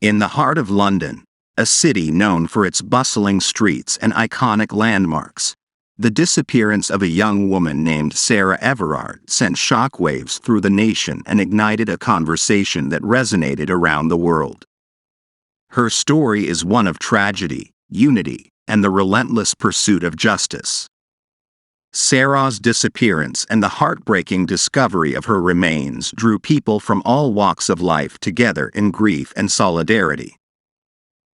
In the heart of London, a city known for its bustling streets and iconic landmarks, the disappearance of a young woman named Sarah Everard sent shockwaves through the nation and ignited a conversation that resonated around the world. Her story is one of tragedy, unity, and the relentless pursuit of justice. Sarah's disappearance and the heartbreaking discovery of her remains drew people from all walks of life together in grief and solidarity.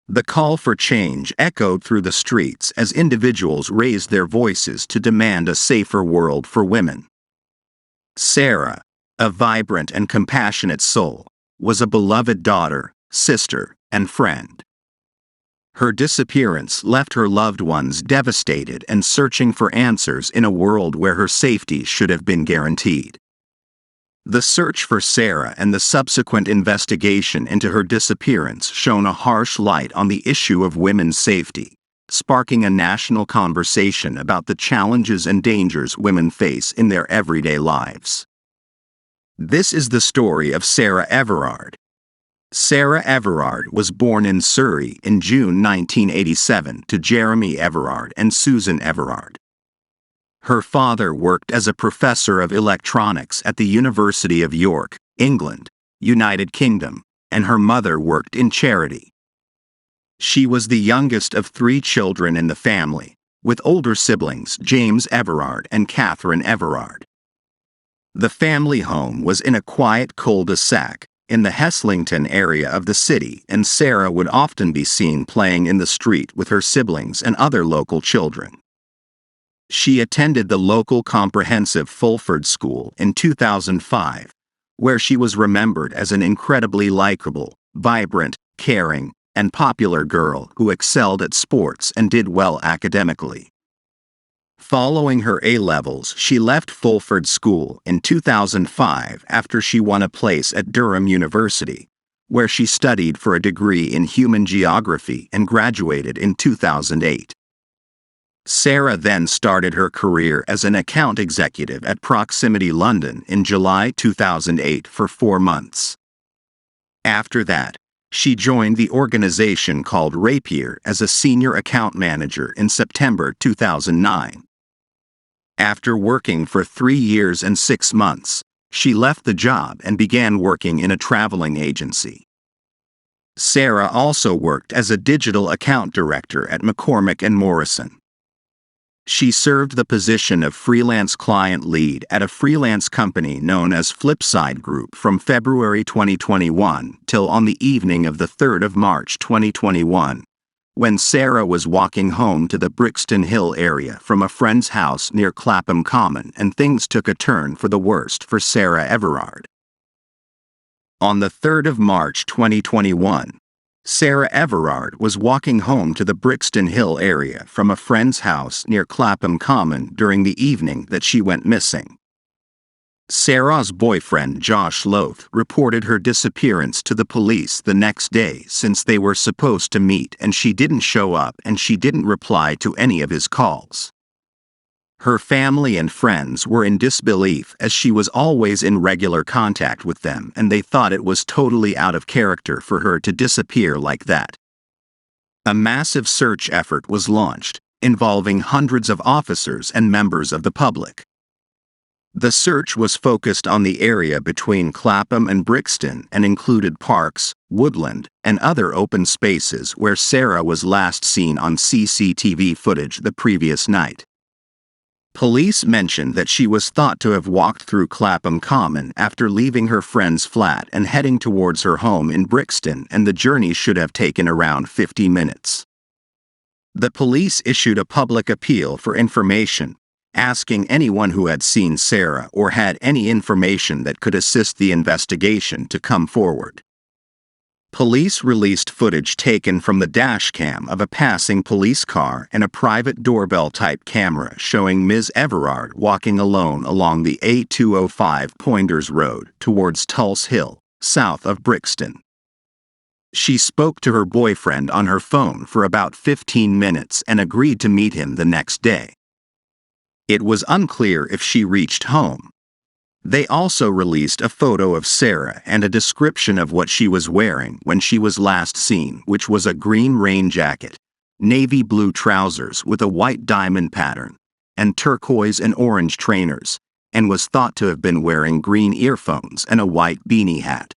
The call for change echoed through the streets as individuals raised their voices to demand a safer world for women. Sarah, a vibrant and compassionate soul, was a beloved daughter, sister, and friend. Her disappearance left her loved ones devastated and searching for answers in a world where her safety should have been guaranteed. The search for Sarah and the subsequent investigation into her disappearance shone a harsh light on the issue of women's safety, sparking a national conversation about the challenges and dangers women face in their everyday lives. This is the story of Sarah Everard. Sarah Everard was born in Surrey in June 1987 to Jeremy Everard and Susan Everard. Her father worked as a professor of electronics at the University of York, England, United Kingdom, and her mother worked in charity. She was the youngest of 3 children in the family, with older siblings James Everard and Catherine Everard. The family home was in a quiet cul-de-sac in the Heslington area of the city, and Sarah would often be seen playing in the street with her siblings and other local children. She attended the local comprehensive Fulford School in 2005, where she was remembered as an incredibly likable, vibrant, caring, and popular girl who excelled at sports and did well academically. Following her A-levels, she left Fulford School in 2005 after she won a place at Durham University, where she studied for a degree in human geography and graduated in 2008. Sarah then started her career as an account executive at Proximity London in July 2008 for 4 months. After that, she joined the organization called Rapier as a senior account manager in September 2009. After working for 3 years and 6 months, she left the job and began working in a traveling agency. Sarah also worked as a digital account director at McCormick & Morrison. She served the position of freelance client lead at a freelance company known as Flipside Group from February 2021 till on the evening of the 3rd of March 2021, when Sarah was walking home to the Brixton Hill area from a friend's house near Clapham Common, and things took a turn for the worst for Sarah Everard. On the 3rd of March 2021, Sarah Everard was walking home to the Brixton Hill area from a friend's house near Clapham Common during the evening that she went missing. Sarah's boyfriend Josh Loth reported her disappearance to the police the next day, since they were supposed to meet and she didn't show up and she didn't reply to any of his calls. Her family and friends were in disbelief as she was always in regular contact with them, and they thought it was totally out of character for her to disappear like that. A massive search effort was launched, involving hundreds of officers and members of the public. The search was focused on the area between Clapham and Brixton and included parks, woodland, and other open spaces where Sarah was last seen on CCTV footage the previous night. Police mentioned that she was thought to have walked through Clapham Common after leaving her friend's flat and heading towards her home in Brixton, and the journey should have taken around 50 minutes. The police issued a public appeal for information, asking anyone who had seen Sarah or had any information that could assist the investigation to come forward. Police released footage taken from the dashcam of a passing police car and a private doorbell-type camera showing Ms. Everard walking alone along the A205 Poinders Road towards Tulse Hill, south of Brixton. She spoke to her boyfriend on her phone for about 15 minutes and agreed to meet him the next day. It was unclear if she reached home. They also released a photo of Sarah and a description of what she was wearing when she was last seen, which was a green rain jacket, navy blue trousers with a white diamond pattern, and turquoise and orange trainers, and was thought to have been wearing green earphones and a white beanie hat.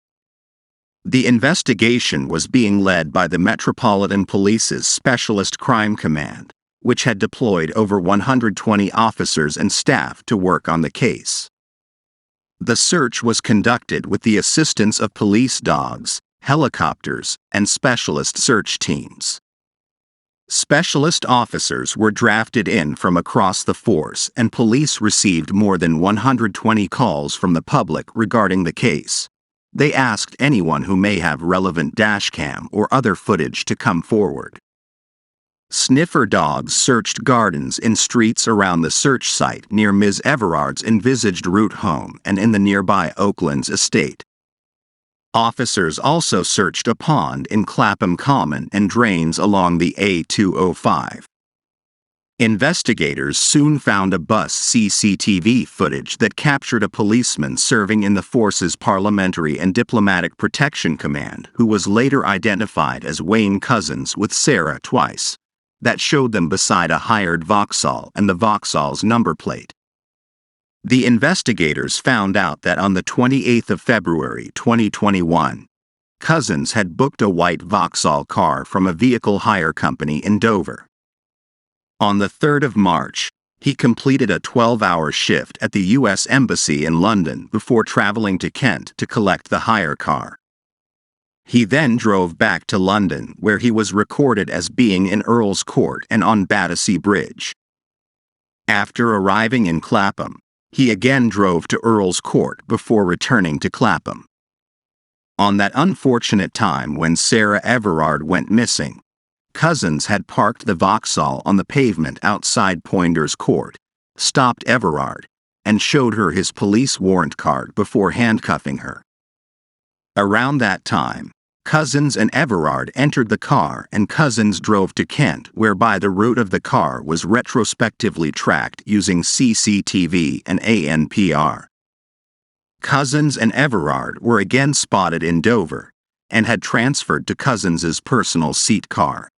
The investigation was being led by the Metropolitan Police's Specialist Crime Command, which had deployed over 120 officers and staff to work on the case. The search was conducted with the assistance of police dogs, helicopters, and specialist search teams. Specialist officers were drafted in from across the force, and police received more than 120 calls from the public regarding the case. They asked anyone who may have relevant dashcam or other footage to come forward. Sniffer dogs searched gardens in streets around the search site near Ms. Everard's envisaged route home and in the nearby Oaklands estate. Officers also searched a pond in Clapham Common and drains along the A205. Investigators soon found a bus CCTV footage that captured a policeman serving in the force's Parliamentary and Diplomatic Protection Command, who was later identified as Wayne Couzens with Sarah twice, that showed them beside a hired Vauxhall and the Vauxhall's number plate. The investigators found out that on the 28th of February 2021, Couzens had booked a white Vauxhall car from a vehicle hire company in Dover. On the 3rd of March, he completed a 12-hour shift at the U.S. Embassy in London before traveling to Kent to collect the hire car. He then drove back to London, where he was recorded as being in Earl's Court and on Battersea Bridge. After arriving in Clapham, he again drove to Earl's Court before returning to Clapham. On that unfortunate time when Sarah Everard went missing, Couzens had parked the Vauxhall on the pavement outside Poynter's Court, stopped Everard, and showed her his police warrant card before handcuffing her. Around that time, Couzens and Everard entered the car and Couzens drove to Kent, whereby the route of the car was retrospectively tracked using CCTV and ANPR. Couzens and Everard were again spotted in Dover and had transferred to Couzens's personal seat car.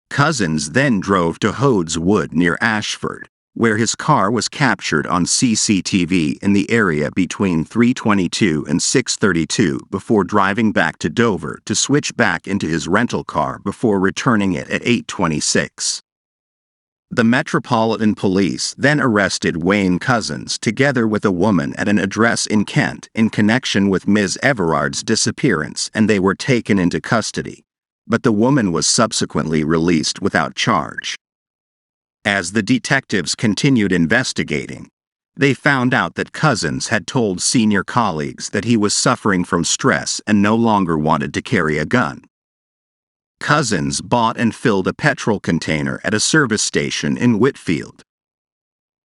Couzens then drove to Hodes Wood near Ashford, where his car was captured on CCTV in the area between 3:22 and 6:32 before driving back to Dover to switch back into his rental car before returning it at 8:26. The Metropolitan Police then arrested Wayne Couzens together with a woman at an address in Kent in connection with Ms. Everard's disappearance, and they were taken into custody, but the woman was subsequently released without charge. As the detectives continued investigating, they found out that Couzens had told senior colleagues that he was suffering from stress and no longer wanted to carry a gun. Couzens bought and filled a petrol container at a service station in Whitfield.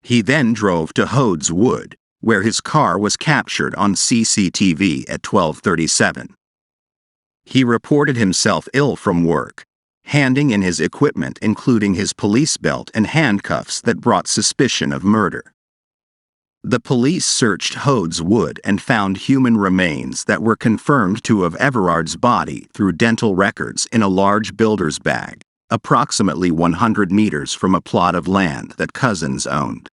He then drove to Hodes Wood, where his car was captured on CCTV at 12:37. He reported himself ill from work, handing in his equipment including his police belt and handcuffs that brought suspicion of murder. The police searched Hodes Wood and found human remains that were confirmed to have Everard's body through dental records in a large builder's bag, approximately 100 meters from a plot of land that Couzens owned.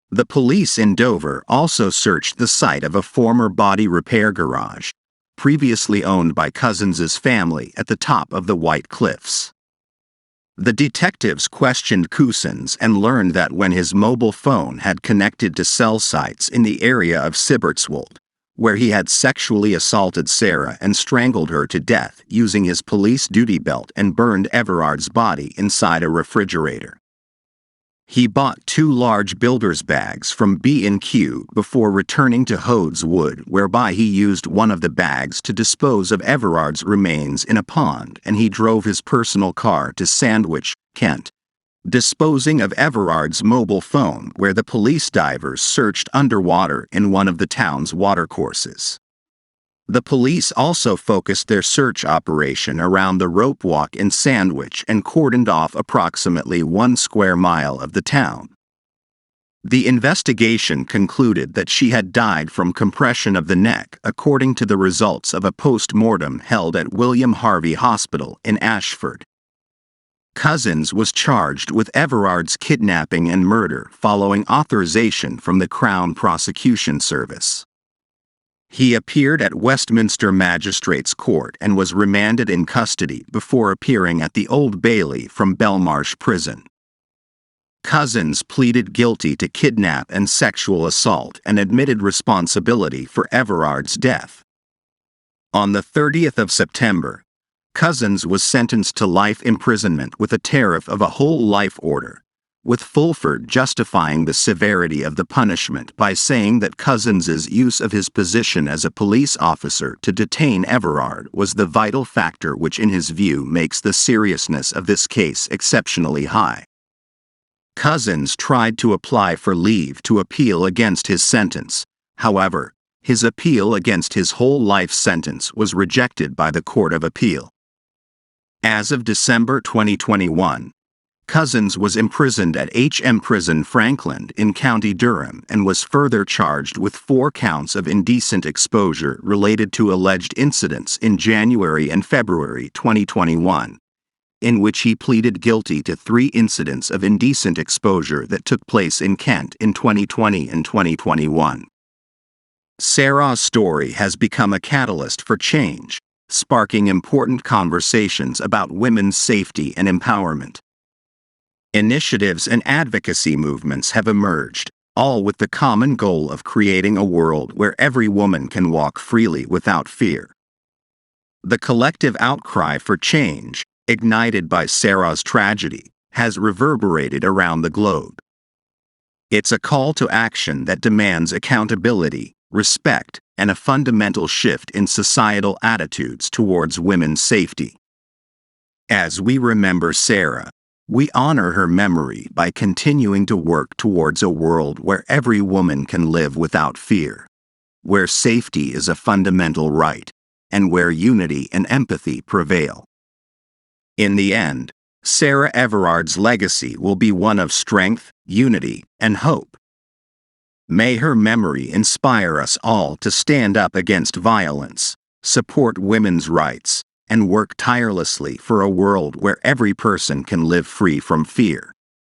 The police in Dover also searched the site of a former body repair garage, previously owned by Couzens's family at the top of the White Cliffs. The detectives questioned Couzens and learned that when his mobile phone had connected to cell sites in the area of Sibbertswold, where he had sexually assaulted Sarah and strangled her to death using his police duty belt and burned Everard's body inside a refrigerator. He bought 2 large builder's bags from B&Q before returning to Hodes Wood, whereby he used one of the bags to dispose of Everard's remains in a pond, and he drove his personal car to Sandwich, Kent, disposing of Everard's mobile phone where the police divers searched underwater in one of the town's watercourses. The police also focused their search operation around the rope walk in Sandwich and cordoned off approximately 1 square mile of the town. The investigation concluded that she had died from compression of the neck according to the results of a post-mortem held at William Harvey Hospital in Ashford. Cousins was charged with Everard's kidnapping and murder following authorization from the Crown Prosecution Service. He appeared at Westminster Magistrates' Court and was remanded in custody before appearing at the Old Bailey from Belmarsh Prison. Cousins pleaded guilty to kidnap and sexual assault and admitted responsibility for Everard's death. On the 30th of September, Cousins was sentenced to life imprisonment with a tariff of a whole life order, with Fulford justifying the severity of the punishment by saying that Cousins's use of his position as a police officer to detain Everard was the vital factor which in his view makes the seriousness of this case exceptionally high. Cousins tried to apply for leave to appeal against his sentence. However, his appeal against his whole life sentence was rejected by the Court of Appeal. As of December 2021, Cousins was imprisoned at HM Prison Frankland in County Durham and was further charged with 4 counts of indecent exposure related to alleged incidents in January and February 2021. In which he pleaded guilty to 3 incidents of indecent exposure that took place in Kent in 2020 and 2021. Sarah's story has become a catalyst for change, sparking important conversations about women's safety and empowerment. Initiatives and advocacy movements have emerged, all with the common goal of creating a world where every woman can walk freely without fear. The collective outcry for change, ignited by Sarah's tragedy, has reverberated around the globe. It's a call to action that demands accountability, respect, and a fundamental shift in societal attitudes towards women's safety. As we remember Sarah, we honor her memory by continuing to work towards a world where every woman can live without fear, where safety is a fundamental right, and where unity and empathy prevail. In the end, Sarah Everard's legacy will be one of strength, unity, and hope. May her memory inspire us all to stand up against violence, support women's rights, and work tirelessly for a world where every person can live free from fear.